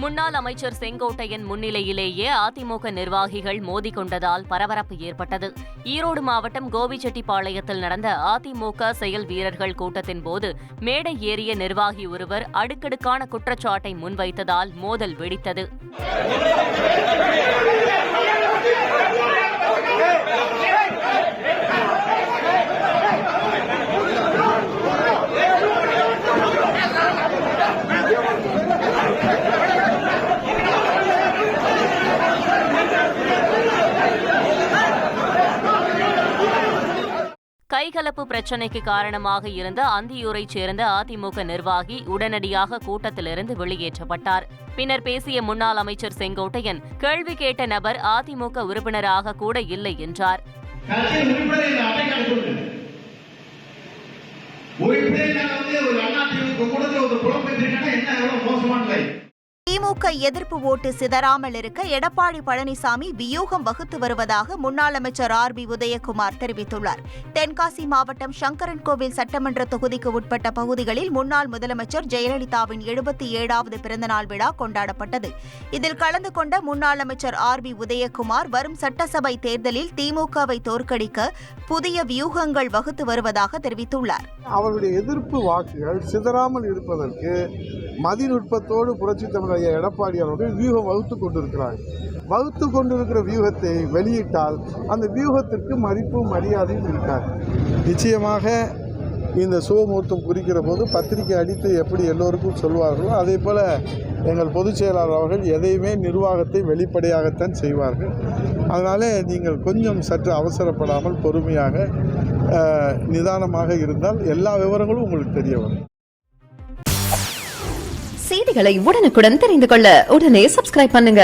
முன்னாள் அமைச்சர் செங்கோட்டையன் முன்னிலையிலேயே அதிமுக நிர்வாகிகள் மோதிக்கொண்டதால் பரபரப்பு ஏற்பட்டது. ஈரோடு மாவட்டம் கோபிச்செட்டிப்பாளையத்தில் நடந்த அதிமுக செயல் வீரர்கள் கூட்டத்தின் போது மேடை ஏறிய நிர்வாகி ஒருவர் அடுக்கடுக்கான குற்றச்சாட்டை முன்வைத்ததால் மோதல் வெடித்தது. கைகலப்பு பிரச்சினைக்கு காரணமாக இருந்த அந்தியூரைச் சேர்ந்த அதிமுக நிர்வாகி உடனடியாக கூட்டத்திலிருந்து வெளியேற்றப்பட்டார். பின்னர் பேசிய முன்னாள் அமைச்சர் செங்கோட்டையன், கேள்வி கேட்ட நபர் அதிமுக உறுப்பினராக கூட இல்லை என்றார். திமுக எதிர்ப்பு ஓட்டு சிதறாமல் இருக்க எடப்பாடி பழனிசாமி வியூகம் வகுத்து வருவதாக முன்னாள் அமைச்சர் RB உதயகுமார் தெரிவித்துள்ளார். தென்காசி மாவட்டம் சங்கரன்கோவில் சட்டமன்ற தொகுதிக்கு உட்பட்ட பகுதிகளில் முன்னாள் முதலமைச்சர் ஜெயலலிதாவின் 77வது பிறந்தநாள் விழா கொண்டாடப்பட்டது. இதில் கலந்து கொண்ட முன்னாள் அமைச்சர் RB உதயகுமார் வரும் சட்டசபை தேர்தலில் திமுகவை தோற்கடிக்க புதிய வியூகங்கள் வகுத்து வருவதாக தெரிவித்துள்ளார். அவருடைய எதிர்ப்பு வாக்குகள் சிதறாமல் இருப்பதற்கு மதிநுட்பத்தோடு புரட்சித் தமிழர் எடப்பாடி அவர்கள் வியூகம் வகுத்து கொண்டிருக்கிற வியூகத்தை வெளியிட்டால் அந்த வியூகத்திற்கு மதிப்பும் மரியாதையும் இருக்காது. நிச்சயமாக இந்த சுபமுகூர்த்தம் குறிக்கிற போது பத்திரிகை அடித்து எப்படி எல்லோருக்கும் சொல்வார்களோ அதே போல எங்கள் பொதுச் செயலாளர் அவர்கள் எதையுமே நிர்வாகத்தை வெளிப்படையாகத்தான் செய்வார்கள். அதனால நீங்கள் கொஞ்சம் சற்று அவசரப்படாமல் பொறுமையாக நிதானமாக இருந்தால் எல்லா விவரங்களும் உங்களுக்கு தெரிய வரும். செய்திகளை உடனுக்குடன் தெரிந்து கொள்ள உடனே சப்ஸ்கிரைப் பண்ணுங்க.